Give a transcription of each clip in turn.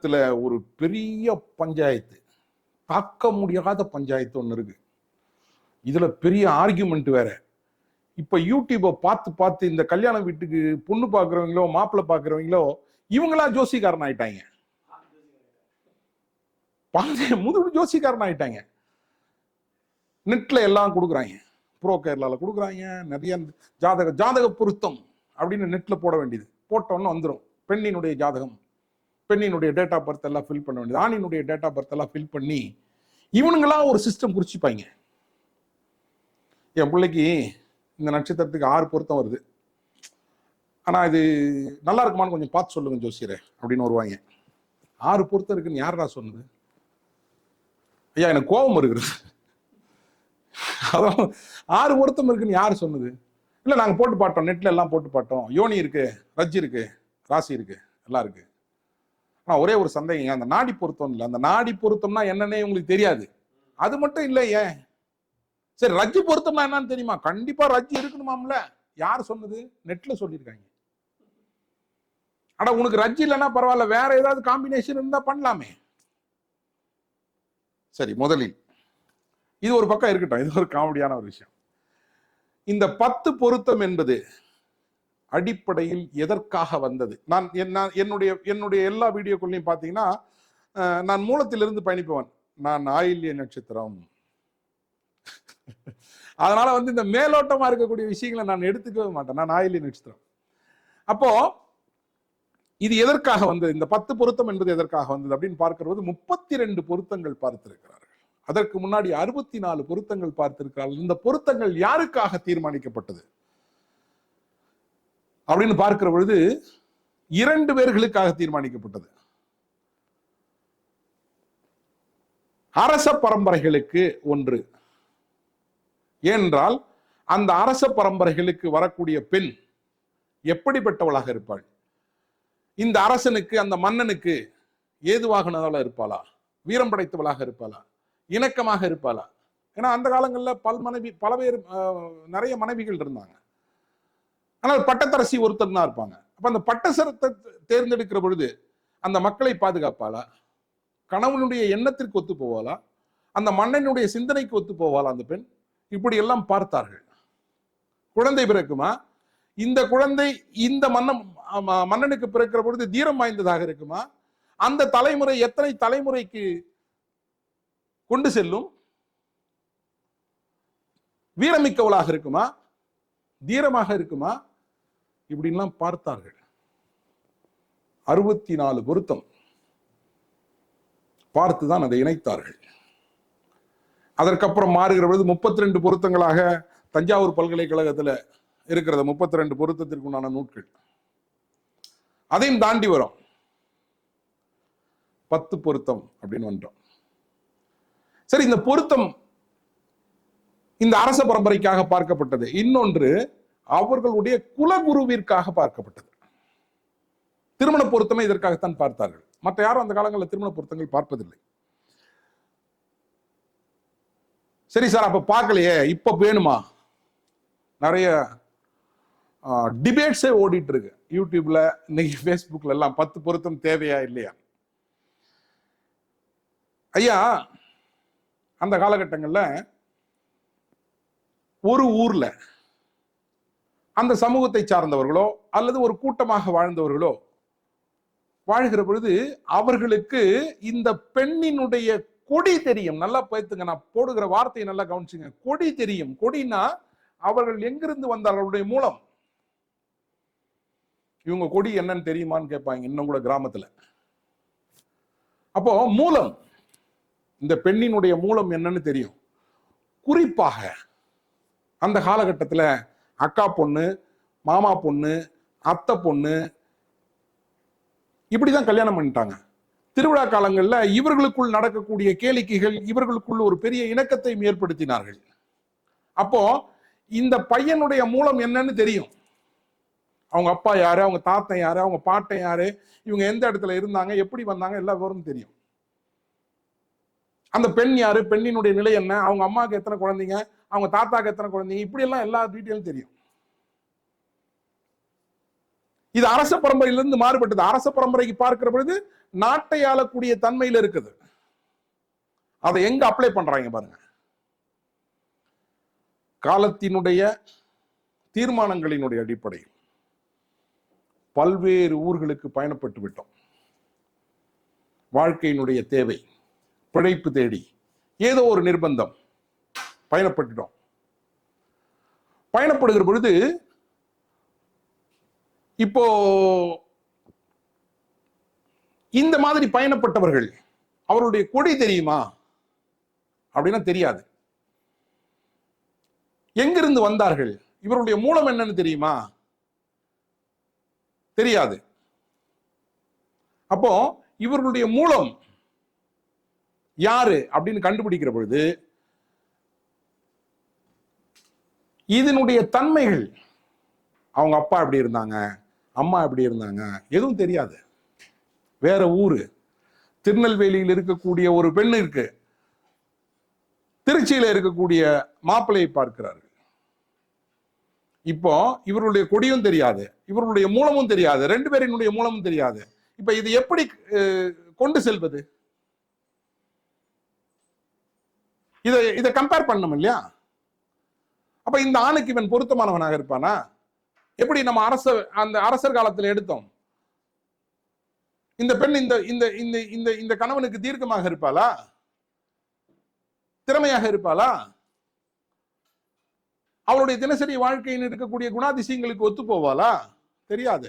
தமிழகத்துல ஒரு பெரிய பஞ்சாயத்து, தாக்க முடியாத பஞ்சாயத்து ஒண்ணு இருக்கு. இதுல பெரிய ஆர்கியூமெண்ட் வேற. இப்ப யூடியூபை பார்த்து பார்த்து இந்த கல்யாண வீட்டுக்கு பொண்ணு பாக்குறவங்களோ மாப்பிள்ளை பாக்குறவங்களோ இவங்களா ஜோசிக்காரன் ஆயிட்டாங்க. முதுகு ஜோசிக்காரன் ஆயிட்டாங்க. நெட்ல எல்லாம் கொடுக்குறாங்க, ப்ரோ கேரளால கொடுக்குறாங்க. நிறைய ஜாதக பொருத்தம் அப்படின்னு நெட்ல போட வேண்டியது. போட்டோன்னு வந்துடும் பெண்ணினுடைய ஜாதகம், பெண்ணினுடைய டேட் ஆஃப் பர்த் எல்லாம் ஃபில் பண்ண வேண்டியது, ஆணினுடைய டேட் ஆஃப் பர்த் எல்லாம் ஃபில் பண்ணி இவனுங்களா ஒரு சிஸ்டம் குறிச்சுப்பாங்க. என் பிள்ளைக்கு இந்த நட்சத்திரத்துக்கு 6 பொருத்தம் வருது, ஆனா இது நல்லா இருக்குமான்னு கொஞ்சம் பார்த்து சொல்லுங்க ஜோசியரே அப்படின்னு வருவாங்க. 6 பொருத்தம் இருக்குன்னு யாரா சொன்னது? ஐயா எனக்கு கோபம் இருக்குது. அதான் 6 பொருத்தம் இருக்குன்னு யாரு சொன்னது? இல்ல நாங்க போட்டு பார்த்தோம், நெட்ல எல்லாம் போட்டு பார்த்தோம், யோனி இருக்கு, ரஜ் இருக்கு, ராசி இருக்கு, எல்லாம் இருக்கு. ஆனா ஒரே ஒரு சந்தேகம், அந்த நாடி பொருத்தம் இல்லை. அந்த நாடி பொருத்தம்னா என்னன்னே உங்களுக்கு தெரியாது. அது மட்டும் இல்லை, ஏன் சரி ரஜ்ஜி பொருத்தம்னா என்னன்னு தெரியுமா? கண்டிப்பா ரஜ்ஜி இருக்கணுமாம்ல. யார் சொன்னது? நெட்ல சொல்லியிருக்காங்க. ஆனா உனக்கு ரஜ்ஜி இல்லைன்னா பரவாயில்ல, வேற ஏதாவது காம்பினேஷன் இருந்தா பண்ணலாமே. சரி, முதலில் இது ஒரு பக்கம் இருக்கட்டும், இது ஒரு காமெடியான ஒரு விஷயம். இந்த 10 பொருத்தம் என்பது அடிப்படையில் எதற்காக வந்தது? நான் என்னுடைய எல்லா வீடியோக்குள்ளையும் பார்த்தீங்கன்னா, நான் மூலத்திலிருந்து பயணிப்பவன். நான் ஆயில்ய நட்சத்திரம், அதனால இந்த மேலோட்டமா இருக்கக்கூடிய விஷயங்களை நான் எடுத்துக்கவே மாட்டேன். நான் ஆயில்ய நட்சத்திரம். அப்போ இது எதற்காக வந்தது? இந்த 10 பொருத்தம் என்பது எதற்காக வந்தது அப்படின்னு பார்க்கிறது 32 பொருத்தங்கள் பார்த்திருக்கிறார்கள். அதற்கு முன்னாடி 64 பொருத்தங்கள் பார்த்திருக்கிறார்கள். இந்த பொருத்தங்கள் யாருக்காக தீர்மானிக்கப்பட்டது அப்படின்னு பார்க்கிற பொழுது 2 பேர்களுக்காக தீர்மானிக்கப்பட்டது. அரச பரம்பரைகளுக்கு ஒன்று. ஏனென்றால் அந்த அரச பரம்பரைகளுக்கு வரக்கூடிய பெண் எப்படிப்பட்டவளாக இருப்பாள்? இந்த அரசனுக்கு, அந்த மன்னனுக்கு ஏதுவாகனதால இருப்பாளா? வீரம் படைத்தவளாக இருப்பாளா? இணக்கமாக இருப்பாளா? ஏன்னா அந்த காலங்களில் பல பேர் நிறைய மனைவிகள் இருந்தாங்க. ஆனால் பட்டத்தரசி ஒருத்தர் தான் இருப்பாங்க. அப்ப அந்த பட்டசரத்தை தேர்ந்தெடுக்கிற பொழுது அந்த மக்களை பாதுகாப்பாளா? கணவனுடைய எண்ணத்திற்கு ஒத்து போவாளா? அந்த மன்னனுடைய சிந்தனைக்கு ஒத்து போவாளா அந்த பெண்? இப்படி எல்லாம் பார்த்தார்கள். குழந்தை பிறக்குமா? இந்த குழந்தை இந்த மன்னனுக்கு பிறக்கிற பொழுது தீரம் வாய்ந்ததாக இருக்குமா? அந்த தலைமுறை எத்தனை தலைமுறைக்கு கொண்டு செல்லும்? வீரமிக்கவளாக இருக்குமா? தீரமாக இருக்குமா? இப்படிலாம் பார்த்தார்கள். 64 பொருத்தம் பார்த்துதான் அதை இணைத்தார்கள். அதற்கப்புறம் மாறுகிற பொழுது 32 பொருத்தங்களாக தஞ்சாவூர் பல்கலைக்கழகத்தில் இருக்கிறது. 32 பொருத்தத்திற்குண்டான நூட்கள். அதையும் தாண்டி வரும் 10 பொருத்தம் அப்படின்னு வந்துட்டோம். சரி, இந்த பொருத்தம் இந்த அரச பரம்பரைக்காக பார்க்கப்பட்டது. இன்னொன்று அவர்களுடைய குலகுருவிற்காக பார்க்கப்பட்டது. திருமண பொருத்தமே இதற்காகத்தான் பார்த்தார்கள். மற்ற யாரும் அந்த காலங்களில் திருமண பொருத்தங்கள் பார்ப்பதில்லை. சரி சார், அப்ப பார்க்கலையே, இப்ப வேணுமா? நிறைய டிபேட்ஸே ஓடிட்டு இருக்கு யூடியூப்ல, இன்னைக்கு ஃபேஸ்புக்ல எல்லாம். 10 பொருத்தம் தேவையா இல்லையா? ஐயா, அந்த காலகட்டங்கள்ல ஒரு ஊர்ல அந்த சமூகத்தை சார்ந்தவர்களோ அல்லது ஒரு கூட்டமாக வாழ்ந்தவர்களோ வாழ்கிற பொழுது அவர்களுக்கு இந்த பெண்ணினுடைய கொடி தெரியும். நல்லா பேத்துங்க, நான் போடுகிற வார்த்தையை நல்லா கவனிச்சுங்க. கொடி தெரியும். கொடினா அவர்கள் எங்கிருந்து வந்தார்களுடைய மூலம். இவங்க கொடி என்னன்னு தெரியுமான்னு கேட்பாங்க இன்னும் கூட கிராமத்துல. அப்போ மூலம், இந்த பெண்ணினுடைய மூலம் என்னன்னு தெரியும். குறிப்பாக அந்த காலகட்டத்துல அக்கா பொண்ணு, மாமா பொண்ணு, அத்தை பொண்ணு இப்படிதான் கல்யாணம் பண்ணிட்டாங்க. திருவிழா காலங்கள்ல இவர்களுக்குள் நடக்கக்கூடிய கேளிக்கைகள் இவர்களுக்குள் ஒரு பெரிய இணக்கத்தை ஏற்படுத்தினார்கள். அப்போ இந்த பையனுடைய மூலம் என்னன்னு தெரியும். அவங்க அப்பா யாரு, அவங்க தாத்தன் யாரு, அவங்க பாட்டன் யாரு, இவங்க எந்த இடத்துல இருந்தாங்க, எப்படி வந்தாங்க, எல்லா விவரமும் தெரியும். அந்த பெண் யாரு, பெண்ணினுடைய நிலை என்ன, அவங்க அம்மாவுக்கு எத்தனை குழந்தைங்க, அவங்க தாத்தாக்கு எத்தனை குழந்தைங்க, இப்படி எல்லாம் எல்லா டீட்டெயிலும் தெரியும். இது அரச பரம்பரையிலிருந்து மாறுபட்டது. அரச பரம்பரைக்கு பார்க்கிற பொழுது நாட்டை ஆளக்கூடிய தன்மையில் இருக்குது. அதை எங்க அப்ளை பண்றாங்க பாருங்க. காலத்தினுடைய தீர்மானங்களினுடைய அடிப்படையில் பல்வேறு ஊர்களுக்கு பயணப்பட்டு விட்டோம். வாழ்க்கையினுடைய தேவை, பிழைப்பு தேடி ஏதோ ஒரு நிர்பந்தம் பயணப்பட்டுட்டோம். பயணப்படுகிற பொழுது இப்போ இந்த மாதிரி பயணப்பட்டவர்கள் அவருடைய கொடி தெரியுமா அப்படின்னா தெரியாது. எங்கிருந்து வந்தார்கள், இவருடைய மூலம் என்னன்னு தெரியுமா, தெரியாது. அப்போ இவர்களுடைய மூலம் யாரு அப்படின்னு கண்டுபிடிக்கிற பொழுது இதனுடைய தன்மைகள், அவங்க அப்பா எப்படி இருந்தாங்க, அம்மா எப்படி இருந்தாங்க, எதுவும் தெரியாது. வேற ஊரு, திருநெல்வேலியில் இருக்கக்கூடிய ஒரு பெண் இருக்கு, திருச்சியில இருக்கக்கூடிய மாப்பிள்ளையை பார்க்கிறார்கள். இப்போ இவருடைய கொடியும் தெரியாது, இவருடைய மூலமும் தெரியாது, ரெண்டு பேரினுடைய மூலமும் தெரியாது. இப்ப இது எப்படி கொண்டு செல்வது? இதை கம்பேர் பண்ணணும் இல்லையா? அப்ப இந்த ஆணுக்கு இவன் பொருத்தமானவனாக இருப்பானா? எப்படி நம்ம அந்த அரசர் காலத்தில் எடுத்தோம், இந்த பெண் இந்த இந்த இந்த இந்த இந்த கணவனுக்கு தீர்க்கமாக இருப்பாளா, திறமையாக இருப்பாளா, அவளுடைய தினசரி வாழ்க்கையில் இருக்கக்கூடிய குணாதிசயங்களுக்கு ஒத்து போவாளா? தெரியாது.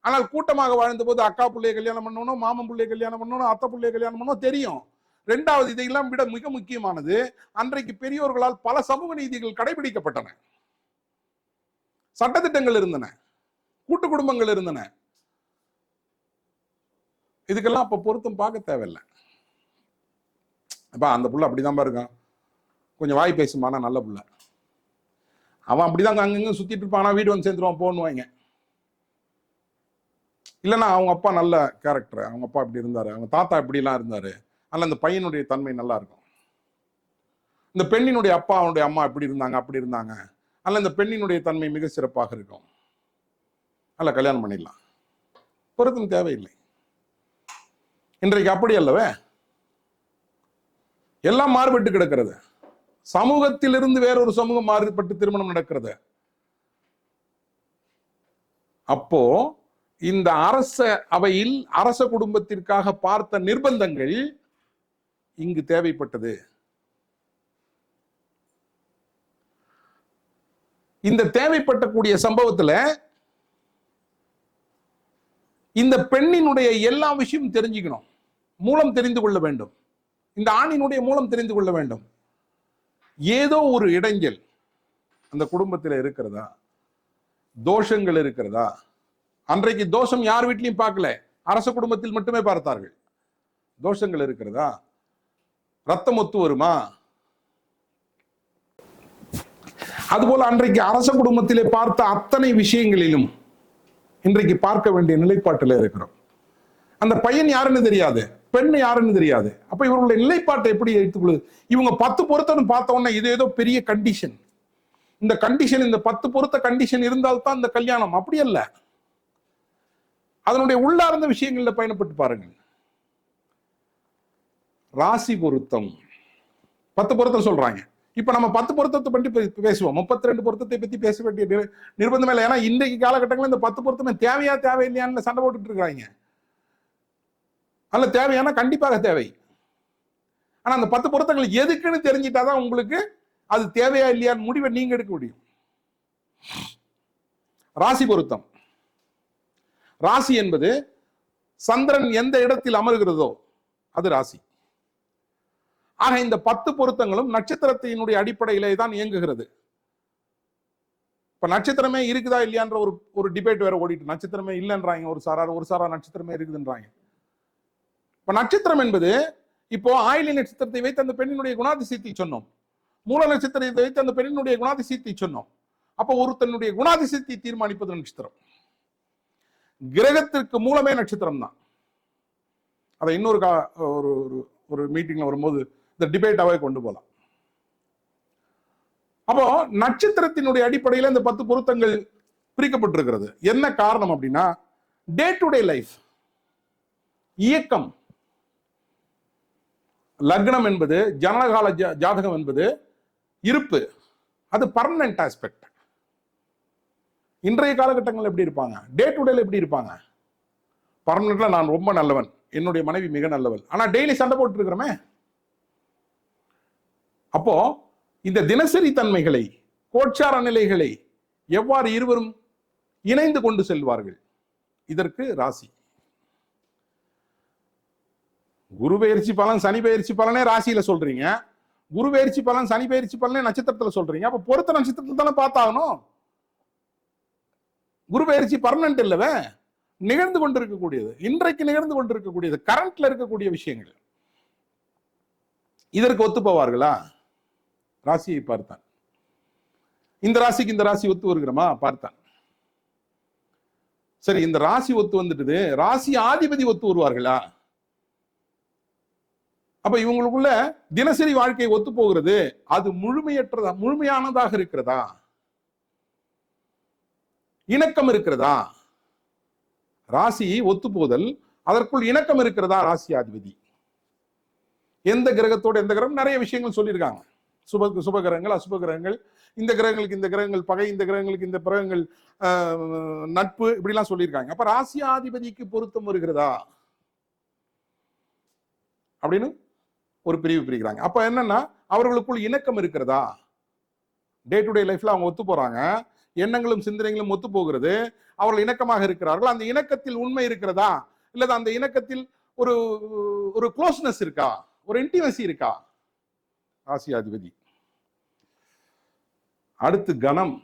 ஆனால் கூட்டமாக வாழ்ந்த போது அக்கா பிள்ளைய கல்யாணம் பண்ணணும், மாமன் பிள்ளைய கல்யாணம் பண்ணணும், அத்தை பிள்ளைய கல்யாணம் பண்ணணும் தெரியும். இரண்டாவது, இதையெல்லாம் விட மிக முக்கியமானது, அன்றைக்கு பெரியோர்களால் பல சமூக நீதிகள் கடைபிடிக்கப்பட்டன, சட்டத்திட்டங்கள் இருந்தன, கூட்டு குடும்பங்கள் இருந்தன. இதுக்கெல்லாம் அப்ப பொருத்தம் பார்க்க தேவையில்லை. அப்ப அந்த புள்ள அப்படிதான் இருக்கான், கொஞ்சம் வாய் பேசுமானா நல்ல புள்ள, அவன் அப்படிதான் அங்கங்க சுத்திட்டு இருப்பானா, வீடு வந்து சேர்ந்துருவான் போன்னுவாங்க. இல்லைன்னா அவங்க அப்பா நல்ல கேரக்டர், அவங்க அப்பா இப்படி இருந்தாரு, அவங்க தாத்தா இப்படி எல்லாம் இருந்தாரு, அதனால அந்த பையனுடைய தன்மை நல்லா இருக்கும். இந்த பெண்ணினுடைய அப்பா அவனுடைய அம்மா இப்படி இருந்தாங்க அப்படி இருந்தாங்க, அதனால இந்த பெண்ணினுடைய தன்மை மிக சிறப்பாக இருக்கும், அதனால கல்யாணம் பண்ணிடலாம். பொருத்தம் தேவையில்லை. இன்றைக்கு அப்படி அல்லவே, எல்லாம் மாறுபட்டு கிடக்கிறது. சமூகத்திலிருந்து வேறொரு சமூகம் மாறுபட்டு திருமணம் நடக்கிறது. அப்போ இந்த அரச அவையில் அரச குடும்பத்திற்காக பார்த்த நிர்பந்தங்கள் இங்கு தேவைப்பட்டது. இந்த தேவைப்பட்டக்கூடிய சம்பவத்துல இந்த பெண்ணினுடைய எல்லா விஷயமும் தெரிஞ்சுக்கணும், மூலம் தெரிந்து கொள்ள வேண்டும், இந்த ஆணினுடைய மூலம் தெரிந்து கொள்ள வேண்டும். ஏதோ ஒரு இடைஞ்சல் அந்த குடும்பத்தில் இருக்கிறதா, தோஷங்கள் இருக்கிறதா? அன்றைக்கு தோஷம் யார் வீட்லையும் பார்க்கல, அரச குடும்பத்தில் மட்டுமே பார்த்தார்கள். தோஷங்கள் இருக்கிறதா, ரத்தம் ஒத்து வருமா? அதுபோல அன்றைக்கு அரச குடும்பத்திலே பார்த்த அத்தனை விஷயங்களிலும் இன்றைக்கு பார்க்க வேண்டிய நிலைப்பாட்டில் இருக்கிறோம். அந்த பையன் யாருன்னு தெரியாது, பெண் யாருன்னு தெரியாது. அப்ப இவர்களுடைய நிலைப்பாட்டை எப்படி எடுத்துக்கொள்ளுது? இவங்க 10 பொருத்தம் பார்த்த உடனே இது ஏதோ பெரிய கண்டிஷன், இந்த கண்டிஷன், இந்த 10 பொருத்த கண்டிஷன் இருந்தால்தான் இந்த கல்யாணம், அப்படி அல்ல. அதனுடைய உள்ளார்ந்த விஷயங்கள்ல பயணப்பட்டு பாருங்கள். ராசி பொருத்தம் 10 பொருத்தம் சொல்றாங்க. இப்ப நம்ம 10 பொருத்தத்தை பற்றி பேசுவோம், 32 பொருத்தத்தை பத்தி பேச வேண்டிய நிர்பந்தம் இல்லை. ஏன்னா இன்றைக்கு காலகட்டங்களில் இந்த 10 பொருத்தமே தேவையா தேவையில்லையான்னு சண்டை போட்டுட்டு இருக்காங்க. அல்ல, தேவையான கண்டிப்பாக தேவை. ஆனா அந்த 10 பொருத்தங்கள் எதுக்குன்னு தெரிஞ்சிட்டாதான் உங்களுக்கு அது தேவையா இல்லையான்னு முடிவை நீங்க எடுக்க முடியும். ராசி பொருத்தம், ராசி என்பது சந்திரன் எந்த இடத்தில் அமர்கிறதோ அது ராசி. ஆக இந்த 10 பொருத்தங்களும் நட்சத்திரத்தினுடைய அடிப்படையிலே தான் இயங்குகிறது. இப்ப நட்சத்திரமே இருக்குதா இல்லையான்ற ஒரு டிபேட் வேற ஓடிட்டு, நட்சத்திரமே இல்லைன்றாங்க ஒரு சாரா நட்சத்திரமே இருக்குதுன்றாங்க. இப்ப நட்சத்திரம் என்பது, இப்போ ஆயிலி நட்சத்திரத்தை வைத்து அந்த பெண்ணினுடைய குணாதிசயத்தை சொன்னோம், மூல நட்சத்திரத்தை வைத்து அந்த பெண்ணினுடைய குணாதிசயத்தை சொன்னோம். அப்ப ஒருத்தனுடைய குணாதிசயத்தை தீர்மானிப்பது நட்சத்திரம். கிரகத்திற்கு மூலமே நட்சத்திரம் தான். அதை இன்னொரு ஒரு மீட்டிங்ல வரும்போது இந்த டிபேட்டாவே கொண்டு போகலாம். அப்போ நட்சத்திரத்தினுடைய அடிப்படையில் இந்த 10 பொருத்தங்கள் பிரிக்கப்பட்டிருக்கிறது. என்ன காரணம் அப்படின்னா, டே டு டே லைஃப், இயக்கம். லக்னம் என்பது, ஜனனகால ஜாதகம் என்பது இருப்பு, அது பர்மனன்ட் ஆஸ்பெக்ட். இன்றைய காலகட்டங்கள் எப்படி இருப்பாங்க, டே டு டேல எப்படி இருப்பாங்க? பர்மனன்ட்ல நான் ரொம்ப நல்லவன், என்னுடைய மனைவி மிக நல்லவள், ஆனா டெய்லி சண்டை போட்டு இருக்கிறோமே. அப்போ இந்த தினசரி தன்மைகளை, கோட்சார நிலைகளை எவ்வாறு இருவரும் இணைந்து கொண்டு செல்வார்கள்? இதற்கு ராசி. குரு பெயர்ச்சி பலன், சனி பெயர்ச்சி பலனே ராசியில சொல்றீங்க, குரு பெயர்ச்சி பலன், சனி பெயர்ச்சி பலனே நட்சத்திரத்துல சொல்றீங்க. அப்ப பொருத்த நட்சத்திரத்துல தானே பார்த்தாகணும். குரு பெயர்ச்சி பர்மனன்ட் இல்லவே, நிகழ்ந்து கொண்டிருக்கக்கூடியது, இன்றைக்கு நிகழ்ந்து கொண்டிருக்கக்கூடியது, கரண்ட்ல இருக்கக்கூடிய விஷயங்கள். இதற்கு ஒத்து போவார்களா? ராசியை பார்த்தான். இந்த ராசிக்கு இந்த ராசி ஒத்து வருகிறோமா? பார்த்தான். சரி, இந்த ராசி ஒத்து வந்துட்டு ராசி ஆதிபதி ஒத்து வருவார்களா? அப்ப இவங்களுக்குள்ள தினசரி வாழ்க்கை ஒத்து போகிறது, அது முழுமையற்றதா, முழுமையானதாக இருக்கிறதா? இணக்கம் இருக்கிறதா? ராசி ஒத்து போதல், அதற்குள் இணக்கம் இருக்கிறதா? ராசி அதிபதி எந்த கிரகத்தோடு, எந்த கிரகம், நிறைய விஷயங்கள் சொல்லியிருக்காங்க. சுப கிரகங்கள், அசுப கிரகங்கள், இந்த கிரகங்களுக்கு இந்த கிரகங்கள் பகை, இந்த கிரகங்களுக்கு இந்த கிரகங்கள் நட்பு, இப்படிலாம் சொல்லியிருக்காங்க. அப்ப ராசி ஆதிபதிக்கு பொருத்தம் வருகிறதா அப்படின்னு ஒரு பிரிவு பிரிக்கிறாங்க. அப்ப என்னன்னா, அவர்களுக்குள் இணக்கம் இருக்கிறதா? டே டு டே லைஃப்ல அவங்க ஒத்து போறாங்க, எண்ணங்களும் சிந்தனைகளும் ஒத்து போகிறது, அவர்கள் இணக்கமாக இருக்கிறார்கள். அந்த இணக்கத்தில் உண்மை இருக்கிறதா, இல்ல அந்த இணக்கத்தில் ஒரு ஒரு க்ளோஸ்னஸ் இருக்கா, ஒரு இன்டிமசி இருக்கா? ராசியாதிபதி. அடுத்து கணம்.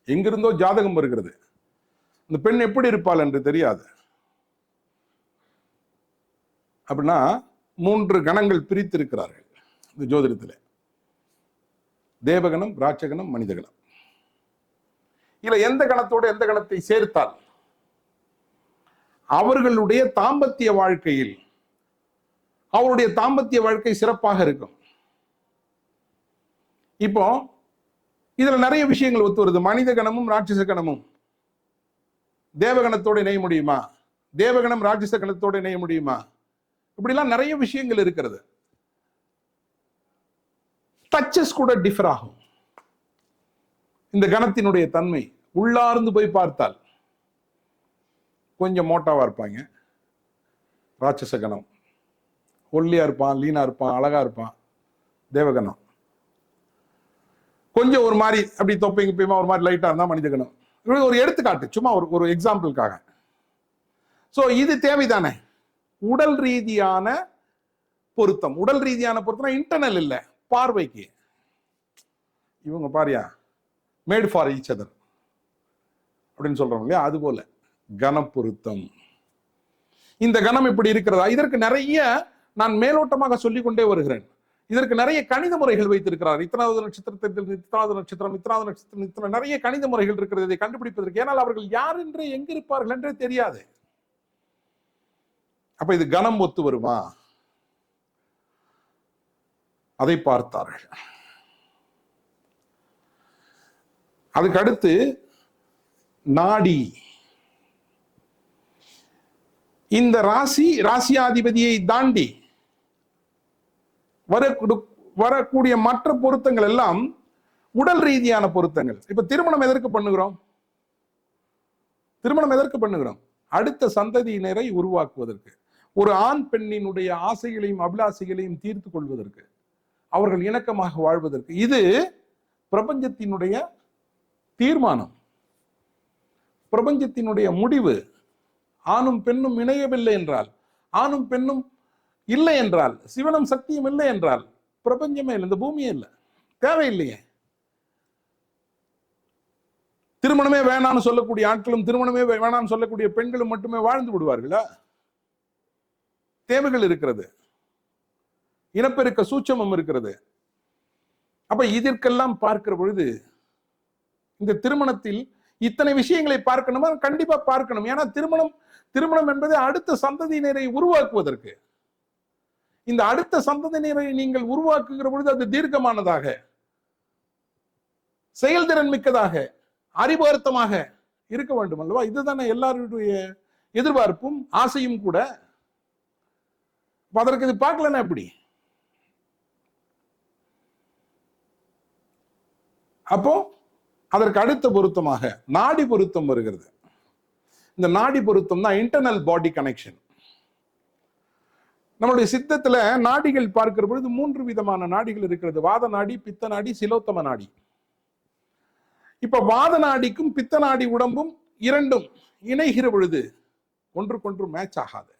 எங்கிருந்தோ ஜாதகம் வருகிறது, இந்த பெண் எப்படி இருப்பாள் என்று தெரியாது. அப்படின்னா 3 கணங்கள் பிரித்து இருக்கிறார்கள் இந்த ஜோதிடத்தில்: தேவகணம், ராட்சகணம், மனிதகணம். இல்ல எந்த கணத்தோடு எந்த கணத்தை சேர்த்தால் அவர்களுடைய தாம்பத்திய வாழ்க்கையில், அவருடைய தாம்பத்திய வாழ்க்கை சிறப்பாக இருக்கும். இப்போ இதுல நிறைய விஷயங்கள் ஒத்து வருது. மனித கணமும் ராட்சச கணமும் தேவகணத்தோடு இணைய முடியுமா? தேவகணம் ராட்சச கணத்தோடு இணைய முடியுமா? இப்படிலாம் நிறைய விஷயங்கள் இருக்கிறது. டச்சஸ் கூட டிஃபர் ஆகும். இந்த கணத்தினுடைய தன்மை உள்ளார்ந்து போய் பார்த்தால் கொஞ்சம் மோட்டாவா இருப்பாங்க ராட்சச கணம், ஒல்லியா இருப்பான், லீனா இருப்பான், அழகா இருப்பான் தேவகணம். கொஞ்சம் ஒரு மாதிரி அப்படி தொப்பைங்க போய்மா ஒரு மாதிரி லைட்டா இருந்தா மனித கணம். இப்படி ஒரு எடுத்துக்காட்டு, சும்மா ஒரு எக்ஸாம்பிளுக்காக. சோ இது தேவைதானே? உடல் ரீதியான பொருத்தம். உடல் ரீதியான பொருத்தம் இன்டர்னல் இல்ல, பார்வைக்கு. இவங்க பாரியா மேட் ஃபார் ஈச் அதர் அப்படின்னு சொல்றோம் இல்லையா, அது போல கன பொருத்தம். இந்த கணம் இப்படி இருக்கிறதா? இதற்கு நிறைய நான் மேலோட்டமாக சொல்லிக் கொண்டே வருகிறேன். இதற்கு நிறைய கணித முறைகள் வைத்திருக்கிறார். இத்தனாவது நட்சத்திரத்தில் இத்தனாவது நட்சத்திரம், இத்தனாவது நட்சத்திரம், இத்தனை நிறைய கணித முறைகள் இருக்கிறது இதை கண்டுபிடிப்பதற்கு. ஏனால் அவர்கள் யார் என்று, எங்க இருப்பார்கள் என்றே தெரியாது. அப்ப இது கணம் ஒத்து வருமா? அதை பார்த்தார்கள். அதுக்கு அடுத்து நாடி. இந்த ராசியாதிபதியை தாண்டி வரக்கூடிய மற்ற பொருத்தங்கள் எல்லாம் உடல் ரீதியான பொருத்தங்கள். இப்ப திருமணம் எதற்கு பண்ணுகிறோம்? திருமணம் எதற்கு பண்ணுகிறோம்? அடுத்த சந்ததியினரை உருவாக்குவதற்கு, ஒரு ஆண் பெண்ணினுடைய ஆசைகளையும் அபிலாசைகளையும் தீர்த்து கொள்வதற்கு, அவர்கள் இணக்கமாக வாழ்வதற்கு. இது பிரபஞ்சத்தினுடைய தீர்மானம், பிரபஞ்சத்தினுடைய முடிவு. ஆணும் பெண்ணும் இணையவில்லை என்றால், ஆணும் பெண்ணும் இல்லை என்றால், சிவனும் சக்தியும் இல்லை என்றால் பிரபஞ்சமே இல்லை, இந்த பூமியே இல்லை, தேவையில்லையே. திருமணமே வேணாம்னு சொல்லக்கூடிய ஆட்களும், திருமணமே வேணாம்னு சொல்லக்கூடிய பெண்களும் மட்டுமே வாழ்ந்து விடுவார்களா? தேவைகள் இருக்கிறது, இனப்பெருக்க சூட்சமம் இருக்கிறது. அப்ப இதற்கெல்லாம் பார்க்கிற பொழுது இந்த திருமணத்தில் இத்தனை விஷயங்களை பார்க்கணுமா? கண்டிப்பா பார்க்கணும். ஏன்னா திருமணம் என்பது அடுத்த சந்ததியினரை உருவாக்குவதற்கு. இந்த அடுத்த சந்ததியினரை நீங்கள் உருவாக்குகிற பொழுது அது தீர்க்கமானதாக, செயல்திறன் மிக்கதாக, அறிவுறுத்தமாக இருக்க வேண்டும் அல்லவா? இதுதானே எல்லாருடைய எதிர்பார்ப்பும் ஆசையும் கூட. அதற்கு இது பார்க்கலன்னா எப்படி? அப்போ அதற்கு அடுத்த பொருத்தமாக நாடி பொருத்தம் வருகிறது. இந்த நாடி பொருத்தம் தான் இன்டர்னல் பாடி கனெக்ஷன். நம்மளுடைய சித்தத்துல நாடிகள் பார்க்கிற பொழுது 3 விதமான நாடிகள் இருக்கிறது. வாத நாடி, பித்த நாடி, சிலோத்தம நாடி. இப்ப வாத நாடிக்கும் பித்த நாடி உடம்பும் இரண்டும் இணைகிற பொழுது ஒன்றுக்கொன்று மேட்ச் ஆகாது.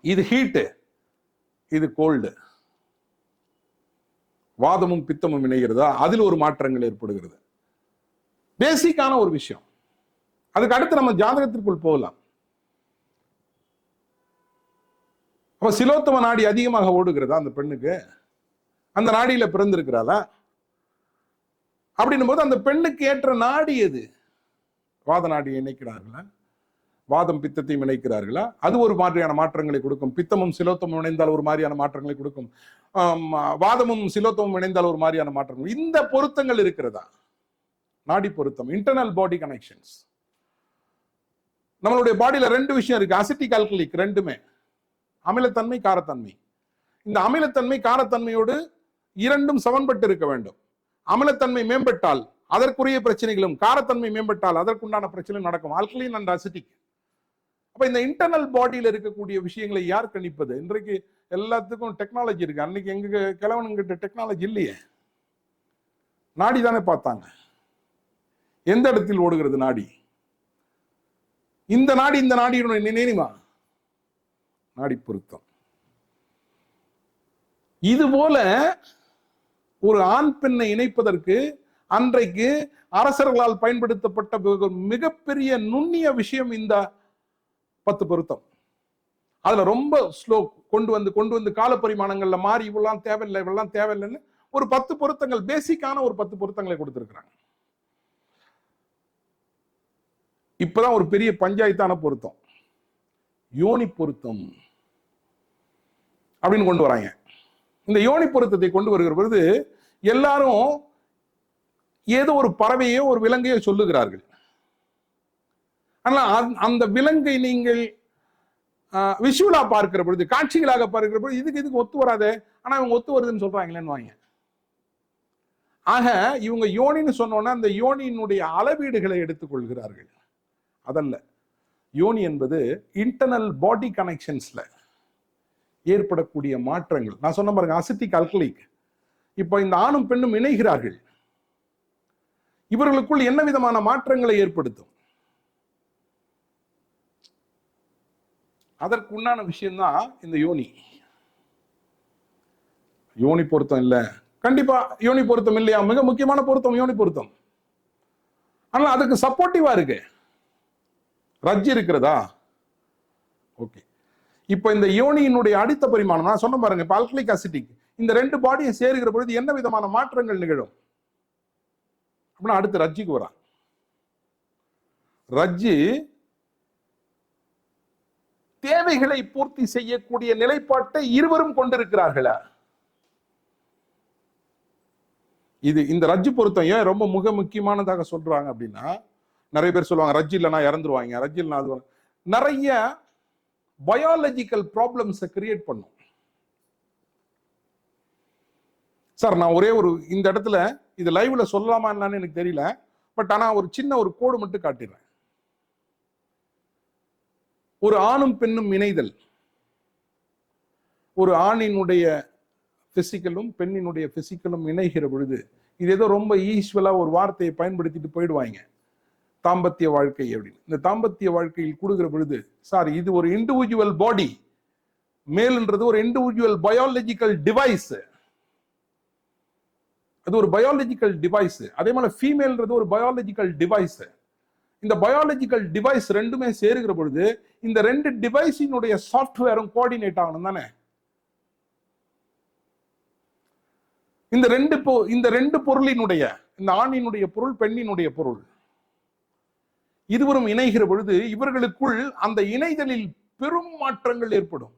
இது ஹீட்டு, இது கோல்டு. வாதமும் பித்தமும் இணைகிறதா, அதில் ஒரு மாற்றங்கள் ஏற்படுகிறது. பேசிக்கான ஒரு விஷயம். அதுக்கு அடுத்து நம்ம ஜாதகத்திற்குள் போகலாம். அப்ப சிலோத்தம நாடி அதிகமாக ஓடுகிறதா அந்த பெண்ணுக்கு? அந்த நாடியில பிறந்திருக்கிறாளா? அப்படின்னும் போது அந்த பெண்ணுக்கு ஏற்ற நாடி எது? வாத நாடியை இணைக்கிறார்களா? வாதம் பித்தத்தையும் இணைக்கிறார்களா? அது ஒரு மாதிரியான மாற்றங்களை கொடுக்கும். பித்தமும் சிலோத்தமும் இணைந்தால் ஒரு மாதிரியான மாற்றங்களை கொடுக்கும். வாதமும் சிலோத்தமும் இணைந்தால் ஒரு மாதிரியான மாற்றங்கள். இந்த பொருத்தங்கள் இருக்கிறதா? நாடி பொருத்தம், இன்டர்னல் பாடி கனெக்ஷன்ஸ். நம்மளுடைய பாடியில 2 விஷயம் இருக்கு, அசிட்டிக் ஆல்கலிக், ரெண்டுமே அமிலத்தன்மை, காரத்தன்மை. இந்த அமிலத்தன்மை காரத்தன்மையோடு இரண்டும் சமன்பட்டு இருக்க வேண்டும். அமிலத்தன்மை மேம்பட்டால் அதற்குரிய பிரச்சனைகளும், காரத்தன்மை மேம்பட்டால் அதற்குண்டான பிரச்சனையும் நடக்கும். Alkaline and acetic. அப்ப இந்த இன்டர்னல் பாடியில் இருக்கக்கூடிய விஷயங்களை யார் கணிப்பது? இன்றைக்கு எல்லாத்துக்கும் டெக்னாலஜி இருக்கு. அன்னைக்கு எங்க கிழவனுங்கிட்ட டெக்னாலஜி இல்லையே. நாடி தானே பார்த்தாங்க. எந்த இடத்தில் ஓடுகிறது நாடி? இந்த நாடி இந்த நாடியுடைய நினைவுமா? நாடி பொருத்தம். இது போல ஒரு ஆண் பெண்ணை இணைப்பதற்கு அன்றைக்கு அரசர்களால் பயன்படுத்தப்பட்ட மிகப்பெரிய நுண்ணிய விஷயம் இந்த 10 பொருத்தம். அதுல ரொம்ப ஸ்லோ கொண்டு வந்து கால பரிமாணங்கள்ல மாறி இவ்வளவு தேவையில்லை, இவ்வளவு தேவையில்லைன்னு ஒரு 10 பொருத்தங்கள், பேசிக்கான ஒரு 10 பொருத்தங்களை கொடுத்திருக்கிறாங்க. இப்பதான் ஒரு பெரிய பஞ்சாயத்தான பொருத்தம், யோனி பொருத்தம் அப்படின்னு கொண்டு வராங்க. இந்த யோனி பொருத்தத்தை கொண்டு வருகிற பொழுது எல்லாரும் ஏதோ ஒரு பறவையோ ஒரு விலங்கையோ சொல்லுகிறார்கள். ஆனால் அந்த விலங்கை நீங்கள் விஷுவலா பார்க்கிற பொழுது, காட்சிகளாக பார்க்கிற பொழுது இதுக்கு ஒத்து வராது, ஆனா இவங்க ஒத்து வருதுன்னு சொல்றாங்களேன்னு வாங்க. ஆக இவங்க யோனின்னு சொன்னோன்னா அந்த யோனியினுடைய அளவீடுகளை எடுத்துக்கொள்கிறார்கள். அதல்ல, யோனி என்பது இன்டர்னல் பாடி கனெக்ஷன்ஸ்ல ஏற்படக்கூடிய மாற்றங்கள். நான் சொன்ன பாருங்க, அசிட்டிக் ஆல்கலிக். இப்ப இந்த ஆணும் பெண்ணும் இணைகிறார்கள், இவர்களுக்குள் என்ன விதமான மாற்றங்களை ஏற்படுத்தும்? அதற்கு உண்டான விஷயம்தான் இந்த யோனி. யோனி பொருத்தம் இல்ல, கண்டிப்பா யோனி பொருத்தம் இல்லையா? மிக முக்கியமான பொருத்தம் யோனி பொருத்தம். ஆனா அதுக்கு சப்போர்ட்டிவா இருக்கு. ரஜ் இருக்கிறதா? ஓகே. இப்ப இந்த யோனியினுடைய அடுத்த பரிமாணம் நான் சொன்ன பாருங்க, இப்ப ஆல்கலிக் அசிட்டிக், இந்த 2 பாடியும் சேருகிற பொழுது என்ன விதமான மாற்றங்கள் நிகழும் அப்படின்னா அடுத்து ரஜ்ஜிக்கு வரா. ரஜ்ஜி தேவைகளை பூர்த்தி செய்யக்கூடிய நிலைப்பாட்டை இருவரும் கொண்டிருக்கிறார்களா? இது இந்த ரஜ்ஜு பொருத்தம் ஏன் ரொம்ப மிக முக்கியமானதாக சொல்றாங்க அப்படின்னா, நிறைய பேர் சொல்லுவாங்க ரஜ்ஜு இல்லைன்னா இறந்துருவாங்க, ரஜ்ஜு இல்லைன்னா அது நிறைய பயாலஜிக்கல் ப்ராப்ளம்ஸை கிரியேட் பண்ணும். சார் நான் ஒரே ஒரு இந்த இடத்துல இது லைவ்ல சொல்லலாமா என்னன்னு எனக்கு தெரியல, பட் ஆனா ஒரு சின்ன ஒரு கோடு மட்டும் காட்டிடுறேன். ஒரு ஆணும் பெண்ணும் இணைதல், ஒரு ஆணினுடைய பிசிக்கலும் பெண்ணினுடைய பிசிக்கலும் இணைகிற பொழுது, இது ஏதோ ரொம்ப ஈஸ்வலா ஒரு வார்த்தையை பயன்படுத்திட்டு போயிடுவாங்க, தாம்பத்திய வாழ்க்கை அப்படின்னு. இந்த தாம்பத்திய வாழ்க்கையில் கூடுகிற பொழுது, சார் இது ஒரு இண்டிவிஜுவல் பாடி, மேல்ன்றது ஒரு இண்டிவிஜுவல் பயாலஜிக்கல் டிவைஸ், அது ஒரு பயாலஜிக்கல் டிவைஸ். அதே மாதிரி ஃபீமேல்ன்றது ஒரு பயாலஜிக்கல் டிவைஸ். இந்த பயாலஜிக்கல் டிவைஸ் ரெண்டுமே சேருகிற பொழுது இந்த 2 டிவைஸினுடைய சாஃப்ட்வேரும் கோஆர்டினேட் ஆகணும் தானே. இந்த ரெண்டு பொருளினுடைய, இந்த ஆணினுடைய பொருள் பெண்ணினுடைய பொருள் இருவரும் இணைகிற பொழுது இவர்களுக்குள் அந்த இணைதலில் பெரும் மாற்றங்கள் ஏற்படும்,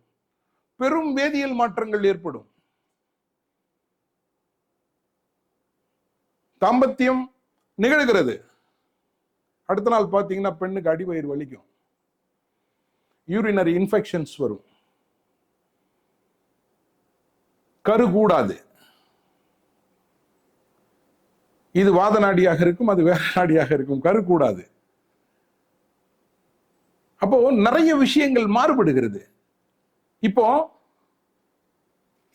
பெரும் வேதியியல் மாற்றங்கள் ஏற்படும். தாம்பத்தியம் நிகழ்கிறது. அடுத்த நாள் பார்த்தீங்கன்னா பெண்ணுக்கு அடிவயிறு வலிக்கும், யூரினரி இன்ஃபெக்ஷன்ஸ் வரும், கரு கூடாது. இது வாத நாடியாக இருக்கும், அது வேற நாடியாக இருக்கும், கரு கூடாது. அப்போ நிறைய விஷயங்கள் மாறுபடுகிறது. இப்போ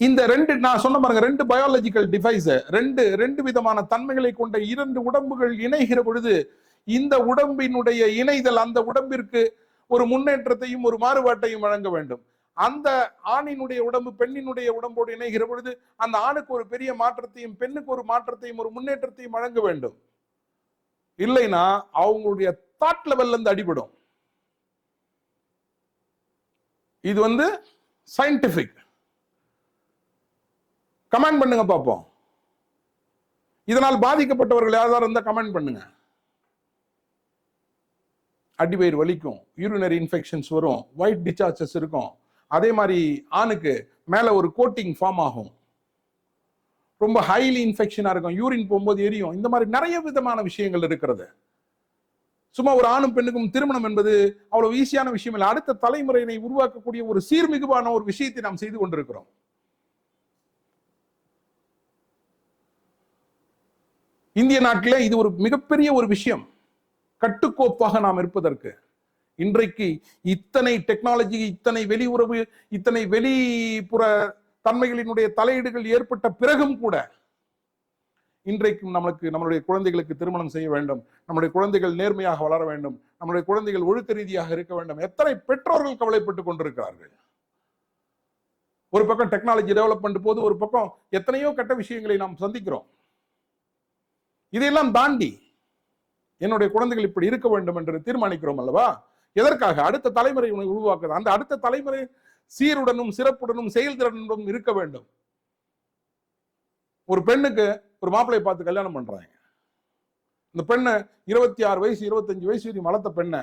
இந்த நான் சொன்ன பாருங்க, 2 பயாலஜிக்கல் டிவைஸ், ரெண்டு விதமான தன்மைகளை கொண்ட 2 உடம்புகள் இணைகிற பொழுது இந்த உடம்பினுடைய இணைதல் அந்த உடம்பிற்கு ஒரு முன்னேற்றத்தையும் ஒரு மாறுபாட்டையும் வழங்க வேண்டும். அந்த ஆணினுடைய உடம்பு பெண்ணினுடைய உடம்போடு இணைகிற பொழுது அந்த ஆணுக்கு ஒரு பெரிய மாற்றத்தையும் பெண்ணுக்கு ஒரு மாற்றத்தையும் ஒரு முன்னேற்றத்தையும் வழங்க வேண்டும். இல்லைன்னா அவங்களுடைய தாட் லெவல்ல இருந்து அடிபடும். இது சயின்டிபிக். கமெண்ட் பண்ணுங்க பார்ப்போம். இதனால் பாதிக்கப்பட்டவர்கள் யாராவது இருந்தா கமெண்ட் பண்ணுங்க. அடிவயிறு வலிக்கும், யூரினரி இன்ஃபெக்ஷன்ஸ் வரும், ஒயிட் டிசார்ஜஸ் இருக்கும். அதே மாதிரி ஆணுக்கு மேல ஒரு கோட்டிங் ஃபார்ம் ஆகும், ரொம்ப ஹைலி இன்ஃபெக்ஷனா இருக்கும், யூரின் போகும்போது எரியும். இந்த மாதிரி நிறைய விதமான விஷயங்கள் இருக்கிறது. சும்மா ஒரு ஆணும் பெண்ணுக்கும் திருமணம் என்பது அவ்வளவு ஈஸியான விஷயம் இல்லை. அடுத்த தலைமுறையினை உருவாக்கக்கூடிய ஒரு சீர்மிகுவான ஒரு விஷயத்தை நாம் செய்து கொண்டிருக்கிறோம். இந்திய நாட்டில் இது ஒரு மிகப்பெரிய ஒரு விஷயம். கட்டுக்கோப்பாக நாம் இருப்பதற்கு இன்றைக்கு இத்தனை டெக்னாலஜி, இத்தனை வெளியுறவு, இத்தனை வெளிப்புற தன்மைகளினுடைய தலையீடுகள் ஏற்பட்ட பிறகும் கூட இன்றைக்கும் நம்மளுடைய குழந்தைகளுக்கு திருமணம் செய்ய வேண்டும், நம்முடைய குழந்தைகள் நேர்மையாக வளர வேண்டும், நம்முடைய குழந்தைகள் ஒழுக்க ரீதியாக இருக்க வேண்டும். எத்தனை பெற்றோர்கள் கவலைப்பட்டுக் கொண்டிருக்கிறார்கள். ஒரு பக்கம் டெக்னாலஜி டெவலப்மெண்ட் போது, ஒரு பக்கம் எத்தனையோ கெட்ட விஷயங்களை நாம் சந்திக்கிறோம். இதையெல்லாம் தாண்டி என்னுடைய குழந்தைகள் இப்படி இருக்க வேண்டும் என்று தீர்மானிக்கிறோம் அல்லவா? எதற்காக? அடுத்த தலைமுறை உருவாக்குது. அந்த அடுத்த தலைமுறை சீருடனும் சிறப்புடனும் செயல்திறனுடன் இருக்க வேண்டும். ஒரு பெண்ணுக்கு ஒரு மாப்பிள்ளை பார்த்து கல்யாணம் பண்றாங்க. இந்த பெண்ணை 26 வயசு 25 வயசு வரைக்கும் வளர்த்த பெண்ணை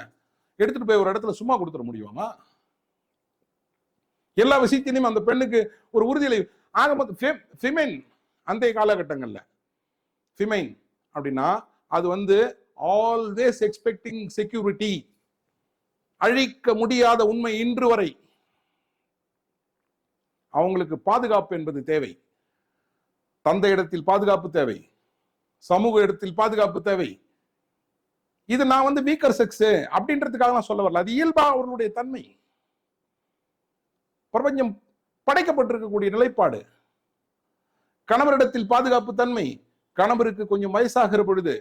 எடுத்துட்டு போய் ஒரு இடத்துல சும்மா கொடுத்துட முடியுமா? எல்லா விஷயத்திலையும் அந்த பெண்ணுக்கு ஒரு உறுதியை ஆக மொத்தம் ஃபெமைன். அந்த காலகட்டங்கள்ல ஃபெமைன் அப்படின்னா அது ஆல்வேஸ் எக்ஸ்பெக்டிங் செக்யூரிட்டி. அழிக்க முடியாத உண்மை இன்று வரை அவங்களுக்கு பாதுகாப்பு என்பது தேவை. தந்தை இடத்தில் பாதுகாப்பு தேவை, சமூக இடத்தில் பாதுகாப்பு தேவை. இது நான் வீக்கர் செக்ஸ் அப்படின்றதுக்காக நான் சொல்ல வரல. அது இயல்பா அவர்களுடைய தன்மை. பிரபஞ்சம் படைக்கப்பட்டிருக்கக்கூடிய நிலைப்பாடு. கணவரிடத்தில் பாதுகாப்பு தன்மை. கணவருக்கு கொஞ்சம் வயசாகிற பொழுது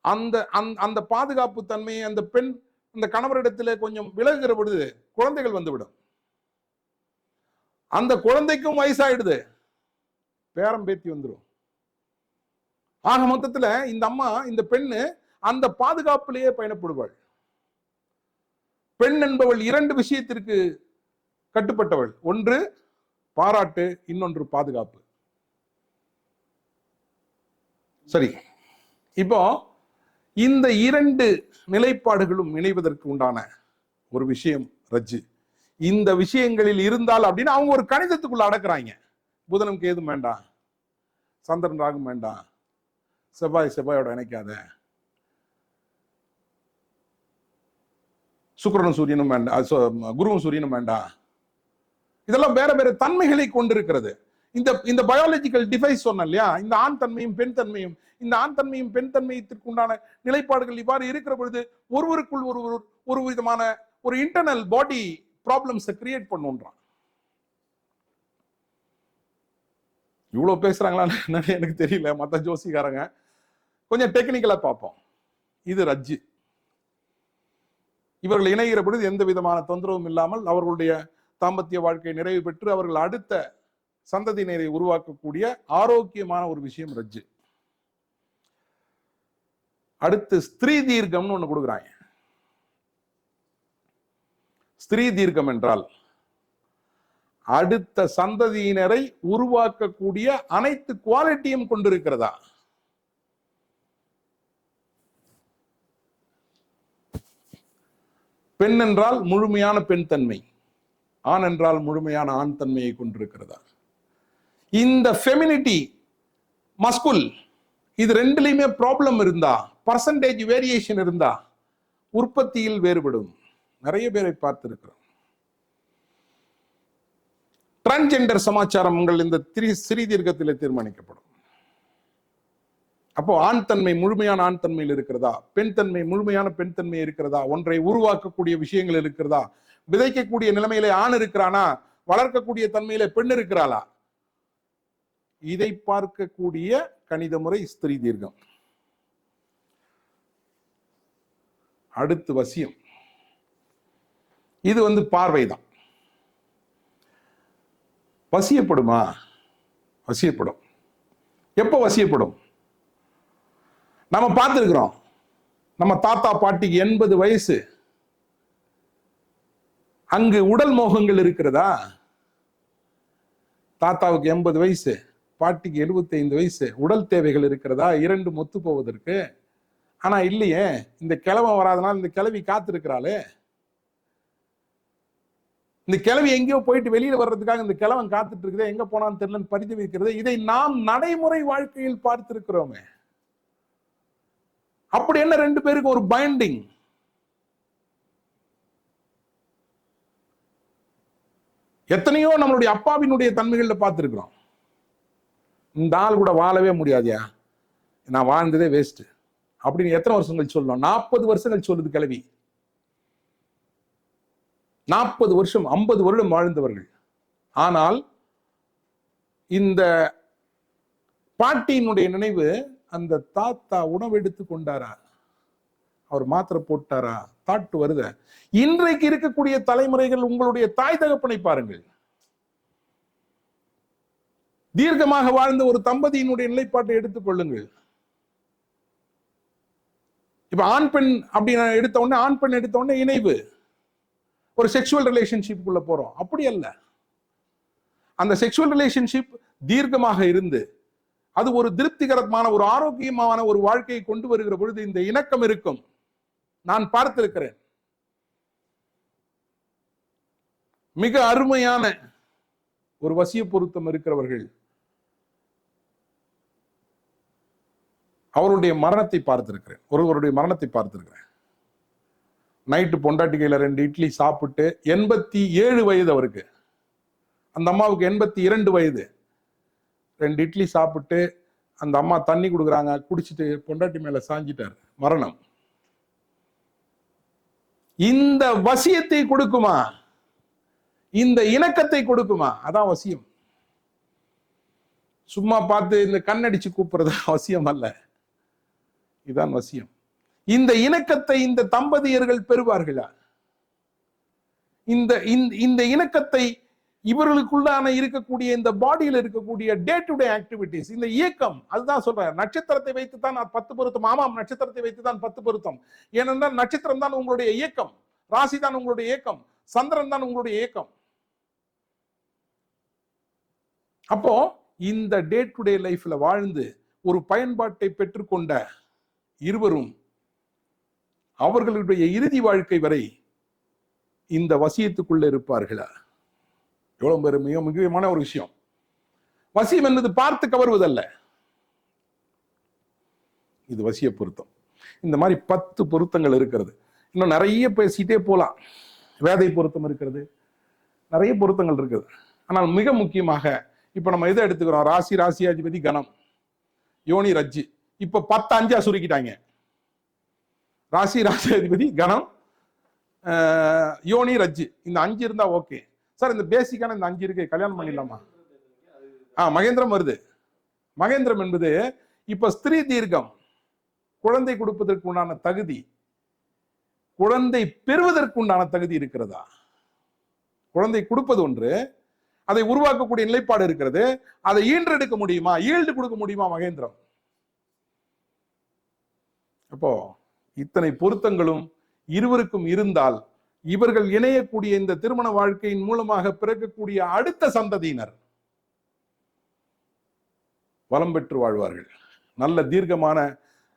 அந்த பாதுகாப்பு தன்மையை அந்த பெண் அந்த கணவரிடத்துல கொஞ்சம் விலகுகிற பொழுது குழந்தைகள் வந்துவிடும். அந்த குழந்தைக்கும் வயசாயிடுது, பேரம் பேத்தி வந்துடும். ஆக மொத்தத்துல இந்த அம்மா, இந்த பெண்ணு அந்த பாதுகாப்பிலேயே பயணப்படுவாள். பெண் என்பவள் 2 விஷயத்திற்கு கட்டுப்பட்டவள். ஒன்று பாராட்டு, இன்னொன்று பாதுகாப்பு. சரி, இப்போ இந்த 2 நிலைப்பாடுகளும் இணைவதற்கு உண்டான ஒரு விஷயம் ரஜ்ஜு. இந்த விஷயங்களில் இருந்தால் அப்படின்னு அவங்க ஒரு கணிதத்துக்குள்ள அடக்குறாங்க. புதனும் கேதும் வேண்டாம், சந்திரன் ராகும் வேண்டாம், செவ்வாயோட இணைக்காத, சுக்கிரனும் சூரியனும் வேண்டாம், குருவும் சூரியனும் வேண்டாம். இதெல்லாம் வேற வேற தன்மைகளை கொண்டிருக்கிறது. இந்த பயாலஜிக்கல் டிவைஸ் சொன்ன இல்லையா, இந்த ஆண் தன்மையும் பெண் தன்மையும், இந்த ஆண் தன்மையும் பெண் தன்மையத்திற்கு உண்டான நிலைப்பாடுகள் இவ்வாறு இருக்கிற பொழுது ஒருவருக்குள் ஒரு விதமான ஒரு இன்டர்னல் பாடி ப்ராப்ளம்ஸை கிரியேட் பண்ணுன்றான். இவ்வளவு பேசுறாங்களா எனக்கு தெரியல. மத்த ஜோசிக்காரங்க கொஞ்சம் டெக்னிக்கலா பார்ப்போம். இது ரஜ்ஜு. இவர்கள் இணைகிற பொழுது எந்த விதமான தொந்தரவும் இல்லாமல் அவர்களுடைய தாம்பத்திய வாழ்க்கை நிறைவு பெற்று அவர்கள் அடுத்த சந்ததியினரை உருவாக்கக்கூடிய ஆரோக்கியமான ஒரு விஷயம் ரஜ்ஜு. அடுத்து ஸ்திரீ தீர்க்கம்னு ஒண்ணு கொடுக்குறாங்க. ஸ்திரீ தீர்க்கம் என்றால் அடுத்த சந்ததியினரை உருவாக்கக்கூடிய அனைத்து குவாலிட்டியும் கொண்டிருக்கிறதா? பெண் என்றால் முழுமையான பெண் தன்மை, ஆண் என்றால் முழுமையான ஆண் தன்மையை கொண்டிருக்கிறதா? இந்த ஃபெமினிட்டி, மஸ்குல் இது ரெண்டுலையுமே ப்ராப்ளம் இருந்தா, பர்சன்டேஜ் வேரியேஷன் இருந்தா உற்பத்தியில் வேறுபடும். நிறைய பேரை பார்த்திருக்கிறோம். டிரான்ஜெண்டர் சமாச்சாரம் உங்கள் இந்த சிறீ தீர்க்கத்தில் தீர்மானிக்கப்படும். அப்போ ஆண் தன்மை முழுமையான ஆண் தன்மையில் இருக்கிறதா, பெண் தன்மை முழுமையான பெண் தன்மை இருக்கிறதா, ஒன்றை உருவாக்கக்கூடிய விஷயங்கள் இருக்கிறதா, விதைக்கக்கூடிய நிலைமையில ஆண் இருக்கிறானா, வளர்க்கக்கூடிய தன்மையில பெண் இருக்கிறாளா, இதை பார்க்கக்கூடிய கணித முறை ஸ்திரீ தீர்க்கம். அடுத்து வசியம். இது பார்வைதான். வசியப்படுமா? வசியப்படும். எப்ப வசியப்படும்? நம்ம பார்த்திருக்கிறோம். நம்ம தாத்தா பாட்டிக்கு 80 வயசு, அங்கு உடல் மோகங்கள் இருக்கிறதா? தாத்தாவுக்கு 80 வயசு, பாட்டிக்கு 75 வயசு, உடல் தேவைகள் இருக்கிறதா இரண்டு ஒத்து போவதற்கு? ஆனா இல்லையே. இந்த கிழவன் வராதனால இந்த கிழவி காத்திருக்கிறாளே. இந்த கிழவி எங்கேயோ போயிட்டு வெளியில வர்றதுக்காக இந்த கிழவன் காத்துட்டு இருக்குதே, எங்க போனான்னு தெரியலன்னு பரிதவிக்கிறது. இதை நாம் நடைமுறை வாழ்க்கையில் பார்த்திருக்கிறோமே. அப்படி என்ன ரெண்டு பேருக்கு ஒரு பைண்டிங்? எத்தனையோ நம்மளுடைய அப்பாவினுடைய தன்மைகள்ல பார்த்திருக்கிறோம். இந்த ஆள் கூட வாழவே முடியாதியா, நான் வாழ்ந்ததே வேஸ்ட் அப்படின்னு எத்தனை வருஷங்கள் சொல்லணும்? 40 வருஷங்கள் சொல்லுது கிழவி. 40 வருஷம் 50 வருடம் வாழ்ந்தவர்கள். ஆனால் இந்த பாட்டியினுடைய நினைவு, அந்த தாத்தா உணவு எடுத்து கொண்டாரா, அவர் மாத்திரை போட்டாரா, தாட்டு வருத. இன்றைக்கு இருக்கக்கூடிய தலைமுறைகள் உங்களுடைய தாய் தகப்பனை பாருங்கள். தீர்க்கமாக வாழ்ந்த ஒரு தம்பதியினுடைய நிலைப்பாட்டை எடுத்துக் கொள்ளுங்கள். இப்ப ஆண் பெண் அப்படின்னு எடுத்த உடனே, ஆண் பெண் எடுத்த உடனே இணைவு, ஒரு செக்ஷுவல் ரிலேஷன்ஷிப்புக்குள்ள போறோம். அப்படி அல்ல. அந்த செக்ஷுவல் ரிலேஷன்ஷிப் தீர்க்கமாக இருந்து அது ஒரு திருப்திகரமான ஒரு ஆரோக்கியமான ஒரு வாழ்க்கையை கொண்டு வருகிற பொழுது இந்த இணக்கம் இருக்கும். நான் பார்த்திருக்கிறேன். மிக அருமையான ஒரு வசிய பொருத்தம் இருக்கிறவர்கள் அவருடைய மரணத்தை பார்த்திருக்கிறேன். ஒருவருடைய மரணத்தை பார்த்திருக்கிறேன். நைட்டு பொண்டாட்டி கையில 2 இட்லி சாப்பிட்டு, 87 வயது அவருக்கு, அந்த அம்மாவுக்கு 82 வயது. 2 இட்லி சாப்பிட்டு அந்த அம்மா தண்ணி கொடுக்குறாங்க, குடிச்சிட்டு பொண்டாட்டி மேல சாஞ்சிட்டார். மரணம். இந்த வசியத்தை கொடுக்குமா? இந்த இணக்கத்தை கொடுக்குமா? அதான் வசியம். சும்மா பார்த்து இந்த கண்ணடிச்சு கூப்பிடுறது அவசியம் அல்ல. இதுதான் வசியம். இந்த இணக்கத்தை இந்த தம்பதியர்கள் பெறுவார்களா? இந்த இணக்கத்தை இவர்களுக்குள்ளான இருக்கக்கூடிய இந்த பாடியில் இருக்கக்கூடிய டே டு டே ஆக்டிவிட்டிஸ், இந்த இயக்கம், அதுதான் சொல்றேன். நட்சத்திரத்தை வைத்துத்தான் 10 பொருத்தம். ஆமாம், நட்சத்திரத்தை வைத்துதான் 10 பொருத்தம். ஏனென்றால் நட்சத்திரம் தான் உங்களுடைய இயக்கம், ராசி தான் உங்களுடைய இயக்கம், சந்திரன் தான் உங்களுடைய இயக்கம். அப்போ இந்த டே டு டே லைஃப்ல வாழ்ந்து ஒரு பயன்பாட்டை பெற்றுக்கொண்ட இருவரும் அவர்களுடைய இறுதி வாழ்க்கை வரை இந்த வசியத்துக்குள்ள இருப்பார்களா? எவ்வளவு மிக முக்கியமான ஒரு விஷயம். வசியம் என்பது பார்த்து கவர்வதல்ல, இது வசிய பொருத்தம். இந்த மாதிரி 10 பொருத்தங்கள் இருக்கிறது. இன்னும் நிறைய பேசிட்டே போலாம். வேதை பொருத்தம் இருக்கிறது, நிறைய பொருத்தங்கள் இருக்குது. ஆனால் மிக முக்கியமாக இப்ப நம்ம எதை எடுத்துக்கிறோம்? ராசி, ராசியாதிபதி, கணம், யோனி, ரஜ்ஜு. இப்ப 10 5 சுருக்கிட்டாங்க. ராசி, ராசியாதிபதி, கணம், யோனி, ரஜ்ஜு. இந்த 5 இருந்தா ஓகே சார். இந்த பேசிக்கான இந்த 5 இருக்கு, கல்யாணம் பண்ணிடலாமா? மகேந்திரம் வருது. மகேந்திரம் என்பது இப்ப ஸ்திரீ தீர்க்கம், குழந்தை கொடுப்பதற்கு உண்டான தகுதி, குழந்தை பெறுவதற்கு உண்டான தகுதி இருக்கிறதா? குழந்தை கொடுப்பது ஒன்று, அதை உருவாக்கக்கூடிய நிலைப்பாடு இருக்கிறது. அதை ஈன்றெடுக்க முடியுமா, ஈல்டு கொடுக்க முடியுமா மகேந்திரம்? அப்போ இத்தனை பொருத்தங்களும் இருவருக்கும் இருந்தால் இவர்கள் இணையக்கூடிய இந்த திருமண வாழ்க்கையின் மூலமாக பிறக்கக்கூடிய அடுத்த சந்ததியினர் வளம் பெற்று வாழ்வார்கள். நல்ல தீர்க்கமான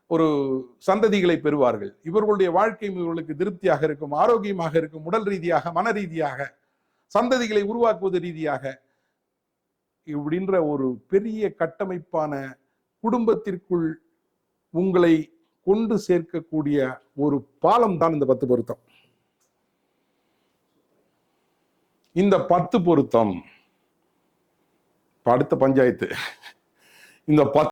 ஒரு சந்ததிகளை பெறுவார்கள். இவர்களுடைய வாழ்க்கை இவர்களுக்கு திருப்தியாக இருக்கும், ஆரோக்கியமாக இருக்கும், உடல் ரீதியாக, மன ரீதியாக, சந்ததிகளை உருவாக்குவது ரீதியாக. இப்படின்ற ஒரு பெரிய கட்டமைப்பான குடும்பத்திற்குள் உங்களை கொண்டு சேர்க்கக்கூடிய ஒரு பாலம் தான் இந்த 10 பொருத்தம். இந்த 10 பொருத்தம் அடுத்த பஞ்சாயத்து இந்த 10